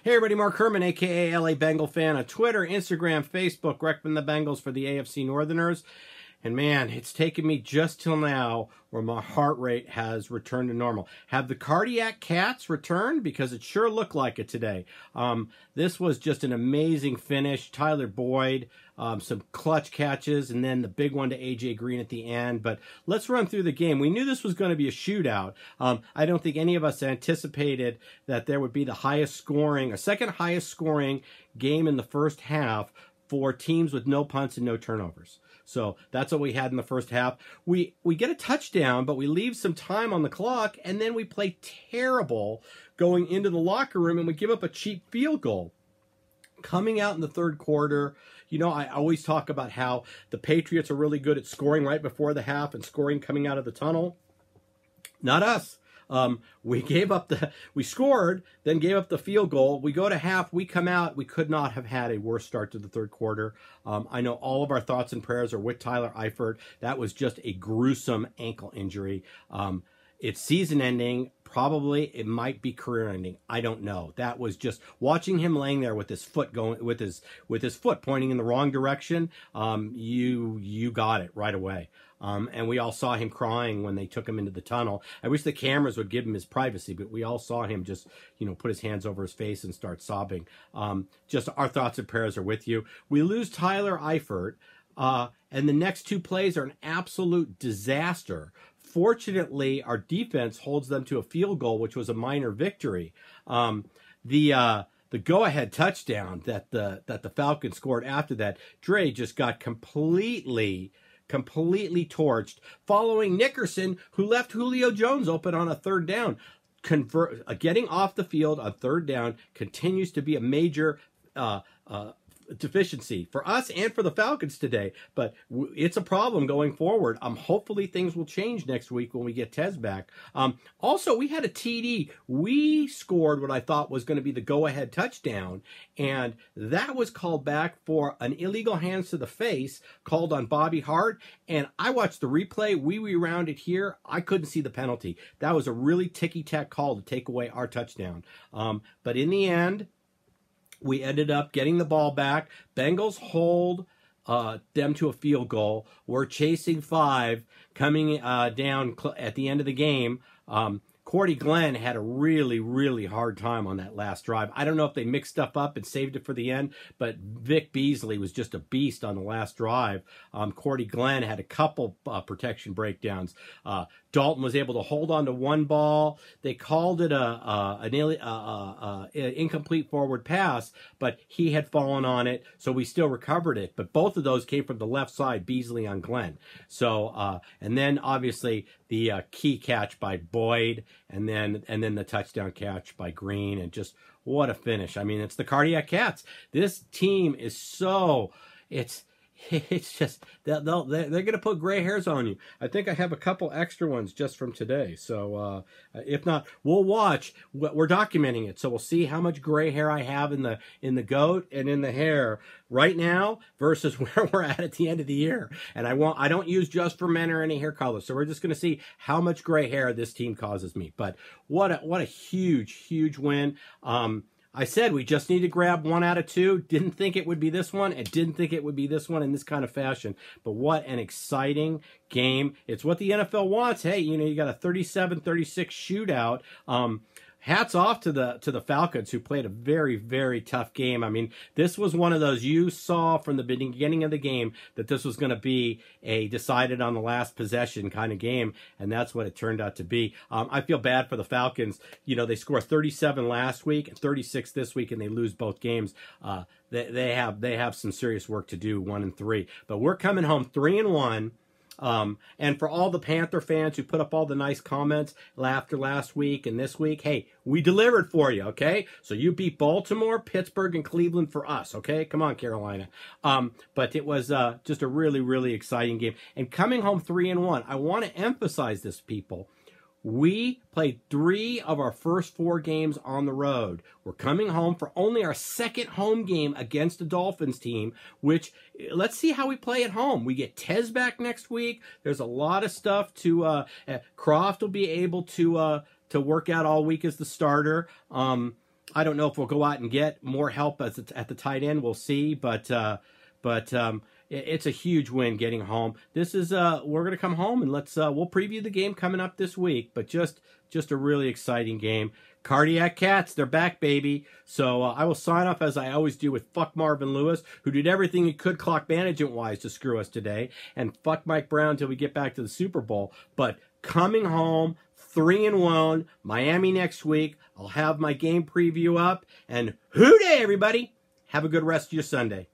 Hey everybody, Mark Herman, aka LA Bengal fan on Twitter, Instagram, Facebook, recommend the Bengals for the AFC Northerners. And man, it's taken me just till now where my heart rate has returned to normal. Have the cardiac cats returned? Because it sure looked like it today. This was just an amazing finish. Tyler Boyd, some clutch catches, and then the big one to A.J. Green at the end. But let's run through the game. We knew this was going to be a shootout. I don't think any of us anticipated that there would be the highest scoring, or second highest scoring game in the first half for teams with no punts and no turnovers. So that's what we had in the first half. We get a touchdown, but we leave some time on the clock, and then we play terrible going into the locker room, and we give up a cheap field goal. Coming out in the third quarter, you know, I always talk about how the Patriots are really good at scoring right before the half and scoring coming out of the tunnel. Not us. We scored, then gave up the field goal. We go to half, we come out. We could not have had a worse start to the third quarter. I know all of our thoughts and prayers are with Tyler Eifert. That was just a gruesome ankle injury. It's season ending. Probably it might be career ending. I don't know. That was just watching him laying there with his foot going with his foot pointing in the wrong direction. You got it right away. And we all saw him crying when they took him into the tunnel. I wish the cameras would give him his privacy, but we all saw him just, you know, put his hands over his face and start sobbing. Just our thoughts and prayers are with you. We lose Tyler Eifert, and the next two plays are an absolute disaster. Fortunately, our defense holds them to a field goal, which was a minor victory. The go-ahead touchdown that the Falcons scored after that, Dre just got completely torched, following Nickerson, who left Julio Jones open on a third down. Getting off the field on third down continues to be a major deficiency for us and for the Falcons today, but it's a problem going forward. Hopefully things will change next week when we get Tez back. Also, we had a TD. We scored what I thought was going to be the go-ahead touchdown, and that was called back for an illegal hands to the face called on Bobby Hart, and I watched the replay. We rewound it here. I couldn't see the penalty. That was a really ticky-tack call to take away our touchdown. But in the end, we ended up getting the ball back. Bengals hold them to a field goal. We're chasing 5, coming down at the end of the game. Cordy Glenn had a really hard time on that last drive. I don't know if they mixed stuff up and saved it for the end, but Vic Beasley was just a beast on the last drive. Cordy Glenn had a couple protection breakdowns. Dalton was able to hold on to one ball. They called it an incomplete forward pass, but he had fallen on it, so we still recovered it. But both of those came from the left side, Beasley on Glenn. So, and then obviously the key catch by Boyd, and then the touchdown catch by Green, and just what a finish. I mean, it's the cardiac cats. This team is so, it's just, they're going to put gray hairs on you. I think I have a couple extra ones just from today. So if not, we'll watch. We're documenting it, so we'll see how much gray hair I have in the goat and in the hair right now versus where we're at the end of the year. And I don't use just for men or any hair color. So we're just going to see how much gray hair this team causes me. But what a huge win. I said we just need to grab 1 out of 2. Didn't think it would be this one, and didn't think it would be this one in this kind of fashion. But what an exciting game. It's what the NFL wants. Hey, you know, you got a 37-36 shootout. Hats off to the Falcons, who played a very tough game. I mean, this was one of those, you saw from the beginning of the game that this was going to be a decided on the last possession kind of game, and that's what it turned out to be. I feel bad for the Falcons. You know, they scored 37 last week and 36 this week, and they lose both games. They have some serious work to do, 1-3. But we're coming home 3-1. And for all the Panther fans who put up all the nice comments after last week and this week, hey, we delivered for you, okay? So you beat Baltimore, Pittsburgh, and Cleveland for us, okay? Come on, Carolina. But it was just a really exciting game. And coming home 3-1, I want to emphasize this, people. We played 3 of our first 4 games on the road. We're coming home for only our second home game against the Dolphins team, which, let's see how we play at home. We get Tez back next week. There's a lot of stuff to, Croft will be able to work out all week as the starter. I don't know if we'll go out and get more help at the tight end. We'll see, but it's a huge win getting home. This is we're gonna come home and we'll preview the game coming up this week. But just a really exciting game. Cardiac Cats, they're back, baby. So I will sign off as I always do with fuck Marvin Lewis, who did everything he could clock management-wise to screw us today, and fuck Mike Brown till we get back to the Super Bowl. But coming home, 3-1, Miami next week. I'll have my game preview up, and hoo-day, everybody. Have a good rest of your Sunday.